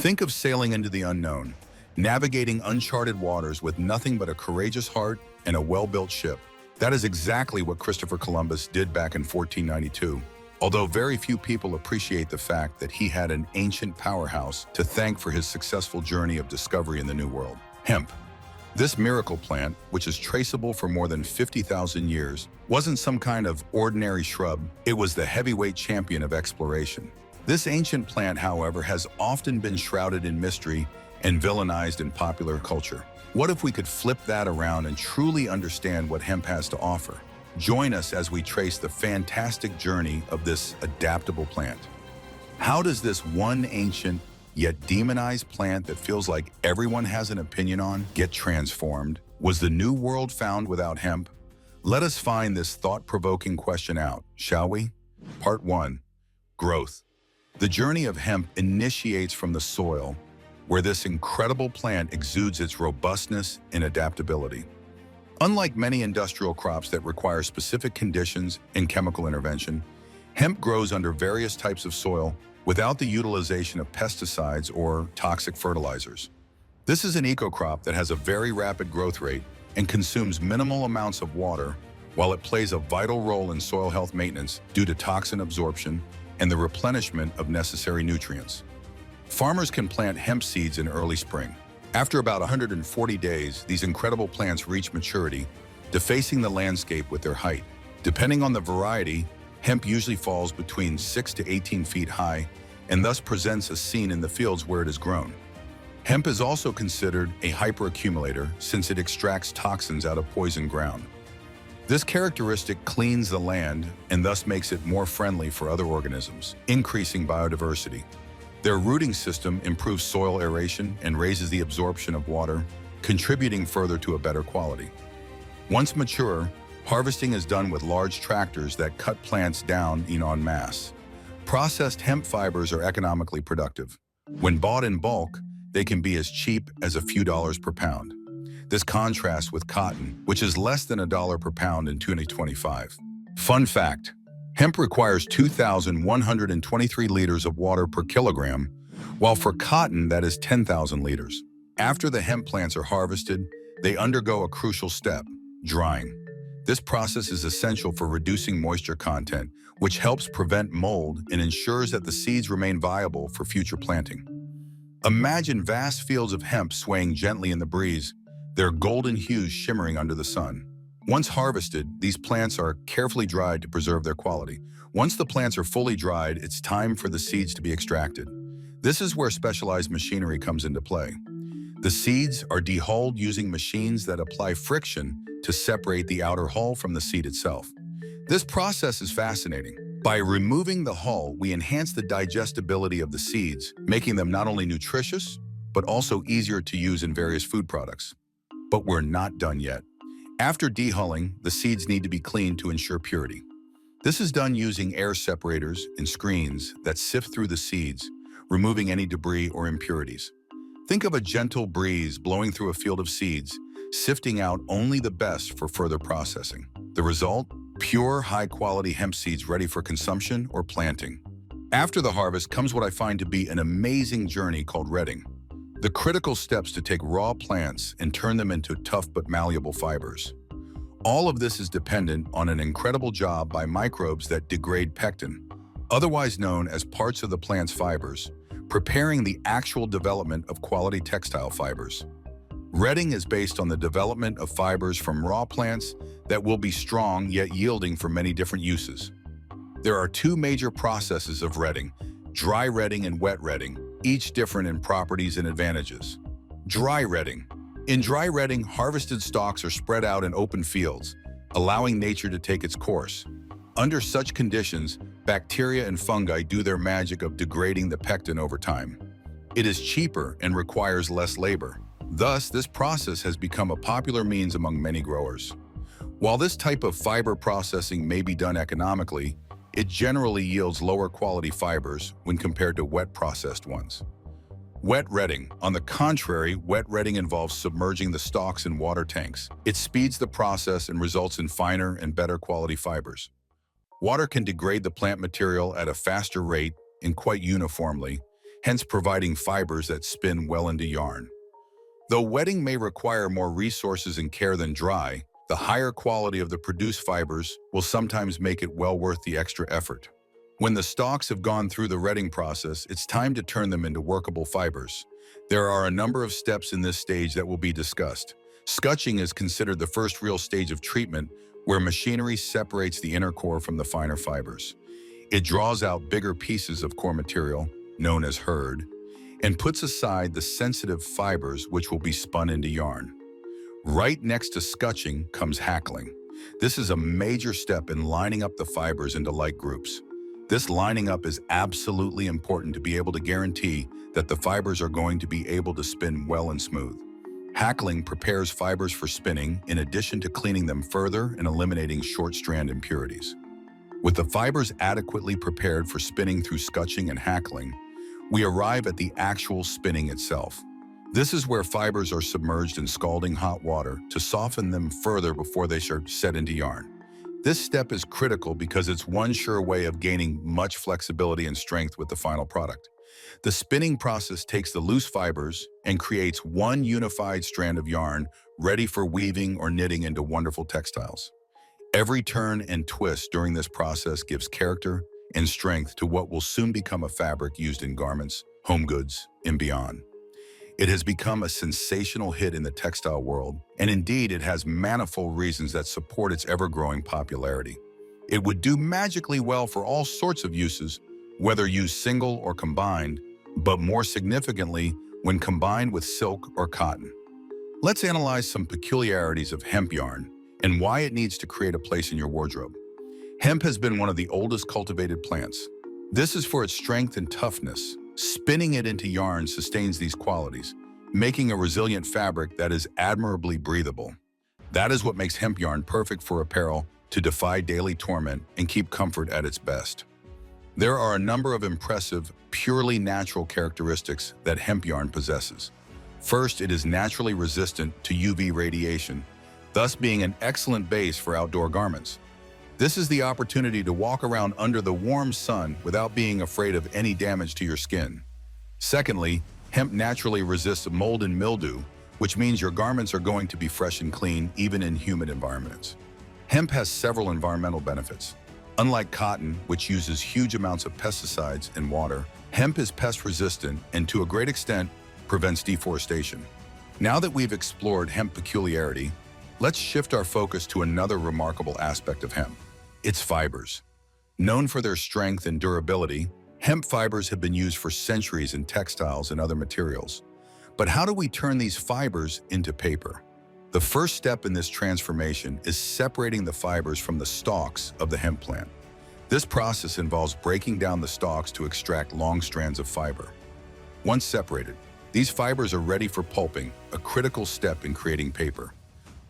Think of sailing into the unknown, navigating uncharted waters with nothing but a courageous heart and a well-built ship. That is exactly what Christopher Columbus did back in 1492. Although very few people appreciate the fact that he had an ancient powerhouse to thank for his successful journey of discovery in the New World. Hemp. This miracle plant, which is traceable for more than 50,000 years, wasn't some kind of ordinary shrub. It was the heavyweight champion of exploration. This ancient plant, however, has often been shrouded in mystery and villainized in popular culture. What if we could flip that around and truly understand what hemp has to offer? Join us as we trace the fantastic journey of this adaptable plant. How does this one ancient yet demonized plant that feels like everyone has an opinion on get transformed? Was the New World found without hemp? Let us find this thought-provoking question out, shall we? Part 1. Growth. The journey of hemp initiates from the soil, where this incredible plant exudes its robustness and adaptability. Unlike many industrial crops that require specific conditions and chemical intervention, hemp grows under various types of soil without the utilization of pesticides or toxic fertilizers. This is an eco-crop that has a very rapid growth rate and consumes minimal amounts of water, while it plays a vital role in soil health maintenance due to toxin absorption and the replenishment of necessary nutrients. Farmers can plant hemp seeds in early spring. After about 140 days, these incredible plants reach maturity, defacing the landscape with their height. Depending on the variety, hemp usually falls between 6 to 18 feet high and thus presents a scene in the fields where it is grown. Hemp is also considered a hyperaccumulator since it extracts toxins out of poisoned ground. This characteristic cleans the land and thus makes it more friendly for other organisms, increasing biodiversity. Their rooting system improves soil aeration and raises the absorption of water, contributing further to a better quality. Once mature, harvesting is done with large tractors that cut plants down en masse. Processed hemp fibers are economically productive. When bought in bulk, they can be as cheap as a few dollars per pound. This contrasts with cotton, which is less than $1 per pound in 2025. Fun fact: hemp requires 2,123 liters of water per kilogram, while for cotton that is 10,000 liters. After the hemp plants are harvested, they undergo a crucial step: drying. This process is essential for reducing moisture content, which helps prevent mold and ensures that the seeds remain viable for future planting. Imagine vast fields of hemp swaying gently in the breeze, their golden hues shimmering under the sun. Once harvested, these plants are carefully dried to preserve their quality. Once the plants are fully dried, it's time for the seeds to be extracted. This is where specialized machinery comes into play. The seeds are dehulled using machines that apply friction to separate the outer hull from the seed itself. This process is fascinating. By removing the hull, we enhance the digestibility of the seeds, making them not only nutritious, but also easier to use in various food products. But we're not done yet. After dehulling, the seeds need to be cleaned to ensure purity. This is done using air separators and screens that sift through the seeds, removing any debris or impurities. Think of a gentle breeze blowing through a field of seeds, sifting out only the best for further processing. The result? Pure, high-quality hemp seeds ready for consumption or planting. After the harvest comes what I find to be an amazing journey called redding. The critical steps to take raw plants and turn them into tough but malleable fibers. All of this is dependent on an incredible job by microbes that degrade pectin, otherwise known as parts of the plant's fibers, preparing the actual development of quality textile fibers. Redding is based on the development of fibers from raw plants that will be strong yet yielding for many different uses. There are two major processes of redding: dry redding and wet redding, each different in properties and advantages. Dry redding. In dry redding, harvested stalks are spread out in open fields, allowing nature to take its course. Under such conditions, bacteria and fungi do their magic of degrading the pectin over time. It is cheaper and requires less labor. Thus, this process has become a popular means among many growers. While this type of fiber processing may be done economically, it generally yields lower quality fibers when compared to wet processed ones. Wet redding. On the contrary, wet redding involves submerging the stalks in water tanks. It speeds the process and results in finer and better quality fibers. Water can degrade the plant material at a faster rate and quite uniformly, hence providing fibers that spin well into yarn. Though wetting may require more resources and care than dry, the higher quality of the produced fibers will sometimes make it well worth the extra effort. When the stalks have gone through the retting process, it's time to turn them into workable fibers. There are a number of steps in this stage that will be discussed. Scutching is considered the first real stage of treatment, where machinery separates the inner core from the finer fibers. It draws out bigger pieces of core material, known as hurd, and puts aside the sensitive fibers which will be spun into yarn. Right next to scutching comes hackling. This is a major step in lining up the fibers into like groups. This lining up is absolutely important to be able to guarantee that the fibers are going to be able to spin well and smooth. Hackling prepares fibers for spinning in addition to cleaning them further and eliminating short strand impurities. With the fibers adequately prepared for spinning through scutching and hackling, we arrive at the actual spinning itself. This is where fibers are submerged in scalding hot water to soften them further before they are set into yarn. This step is critical because it's one sure way of gaining much flexibility and strength with the final product. The spinning process takes the loose fibers and creates one unified strand of yarn ready for weaving or knitting into wonderful textiles. Every turn and twist during this process gives character and strength to what will soon become a fabric used in garments, home goods, and beyond. It has become a sensational hit in the textile world, and indeed it has manifold reasons that support its ever-growing popularity. It would do magically well for all sorts of uses, whether used single or combined, but more significantly, when combined with silk or cotton. Let's analyze some peculiarities of hemp yarn and why it needs to create a place in your wardrobe. Hemp has been one of the oldest cultivated plants. This is for its strength and toughness. Spinning it into yarn sustains these qualities, making a resilient fabric that is admirably breathable. That is what makes hemp yarn perfect for apparel to defy daily torment and keep comfort at its best. There are a number of impressive, purely natural characteristics that hemp yarn possesses. First, it is naturally resistant to UV radiation, thus being an excellent base for outdoor garments. This is the opportunity to walk around under the warm sun without being afraid of any damage to your skin. Secondly, hemp naturally resists mold and mildew, which means your garments are going to be fresh and clean even in humid environments. Hemp has several environmental benefits. Unlike cotton, which uses huge amounts of pesticides and water, hemp is pest resistant and to a great extent prevents deforestation. Now that we've explored hemp peculiarity, let's shift our focus to another remarkable aspect of hemp, its fibers. Known for their strength and durability, hemp fibers have been used for centuries in textiles and other materials. But how do we turn these fibers into paper? The first step in this transformation is separating the fibers from the stalks of the hemp plant. This process involves breaking down the stalks to extract long strands of fiber. Once separated, these fibers are ready for pulping, a critical step in creating paper.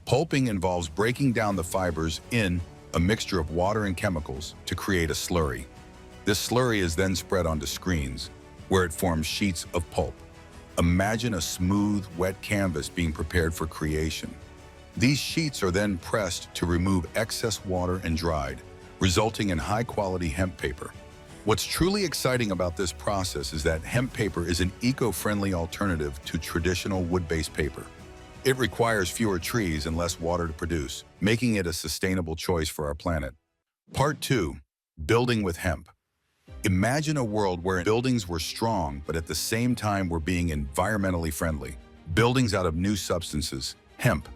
Pulping involves breaking down the fibers in a mixture of water and chemicals to create a slurry. This slurry is then spread onto screens, where it forms sheets of pulp. Imagine a smooth, wet canvas being prepared for creation. These sheets are then pressed to remove excess water and dried, resulting in high-quality hemp paper. What's truly exciting about this process is that hemp paper is an eco-friendly alternative to traditional wood-based paper. It requires fewer trees and less water to produce, making it a sustainable choice for our planet. Part 2. Building with hemp. Imagine a world where buildings were strong, but at the same time were being environmentally friendly. Buildings out of new substances, hemp.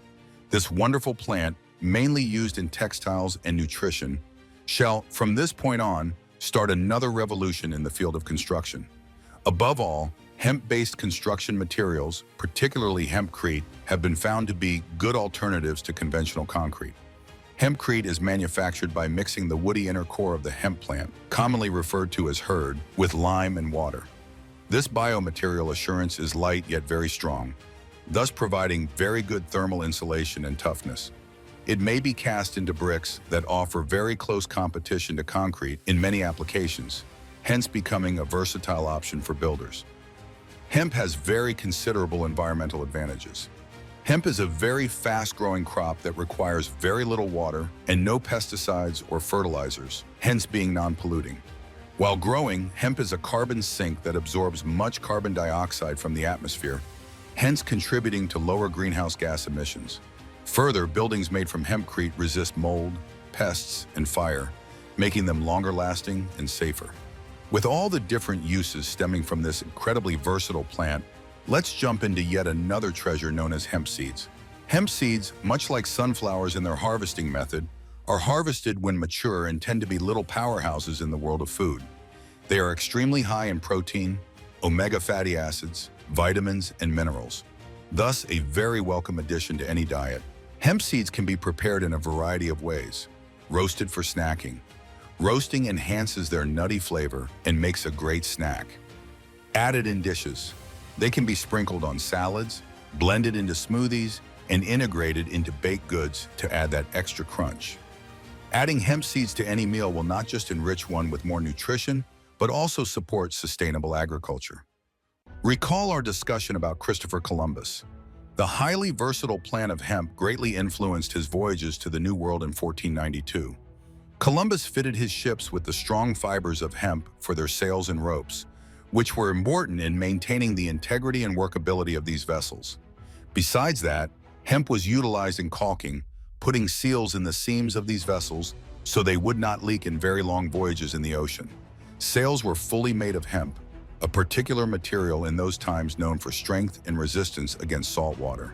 This wonderful plant, mainly used in textiles and nutrition, shall, from this point on, start another revolution in the field of construction. Above all, hemp-based construction materials, particularly hempcrete, have been found to be good alternatives to conventional concrete. Hempcrete is manufactured by mixing the woody inner core of the hemp plant, commonly referred to as hurd, with lime and water. This biomaterial assurance is light yet very strong, thus providing very good thermal insulation and toughness. It may be cast into bricks that offer very close competition to concrete in many applications, hence becoming a versatile option for builders. Hemp has very considerable environmental advantages. Hemp is a very fast-growing crop that requires very little water and no pesticides or fertilizers, hence being non-polluting. While growing, hemp is a carbon sink that absorbs much carbon dioxide from the atmosphere, hence contributing to lower greenhouse gas emissions. Further, buildings made from hempcrete resist mold, pests, and fire, making them longer lasting and safer. With all the different uses stemming from this incredibly versatile plant, let's jump into yet another treasure known as hemp seeds. Hemp seeds, much like sunflowers in their harvesting method, are harvested when mature and tend to be little powerhouses in the world of food. They are extremely high in protein, omega fatty acids, vitamins, and minerals, thus a very welcome addition to any diet. Hemp seeds can be prepared in a variety of ways. Roasted for snacking. Roasting enhances their nutty flavor and makes a great snack. Added in dishes. They can be sprinkled on salads, blended into smoothies, and integrated into baked goods to add that extra crunch. Adding hemp seeds to any meal will not just enrich one with more nutrition, but also support sustainable agriculture. Recall our discussion about Christopher Columbus. The highly versatile plant of hemp greatly influenced his voyages to the New World in 1492. Columbus fitted his ships with the strong fibers of hemp for their sails and ropes, which were important in maintaining the integrity and workability of these vessels. Besides that, hemp was utilized in caulking, putting seals in the seams of these vessels so they would not leak in very long voyages in the ocean. Sails were fully made of hemp, a particular material in those times known for strength and resistance against salt water.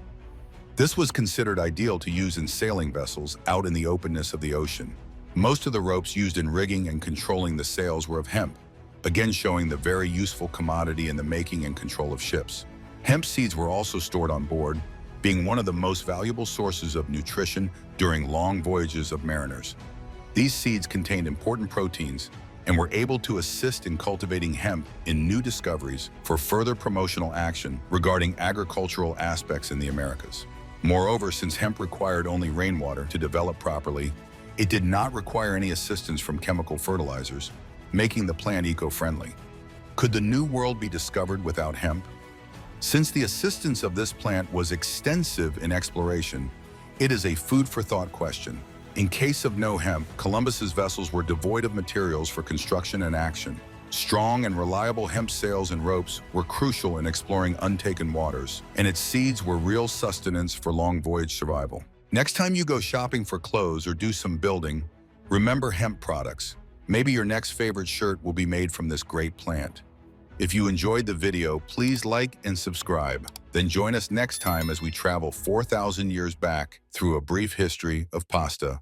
This was considered ideal to use in sailing vessels out in the openness of the ocean. Most of the ropes used in rigging and controlling the sails were of hemp, again showing the very useful commodity in the making and control of ships. Hemp seeds were also stored on board, being one of the most valuable sources of nutrition during long voyages of mariners. These seeds contained important proteins and were able to assist in cultivating hemp in new discoveries for further promotional action regarding agricultural aspects in the Americas. Moreover, since hemp required only rainwater to develop properly, it did not require any assistance from chemical fertilizers, making the plant eco-friendly. Could the New World be discovered without hemp? Since the assistance of this plant was extensive in exploration, it is a food for thought question. In case of no hemp, Columbus's vessels were devoid of materials for construction and action. Strong and reliable hemp sails and ropes were crucial in exploring untaken waters, and its seeds were real sustenance for long voyage survival. Next time you go shopping for clothes or do some building, remember hemp products. Maybe your next favorite shirt will be made from this great plant. If you enjoyed the video, please like and subscribe. Then join us next time as we travel 4,000 years back through a brief history of pasta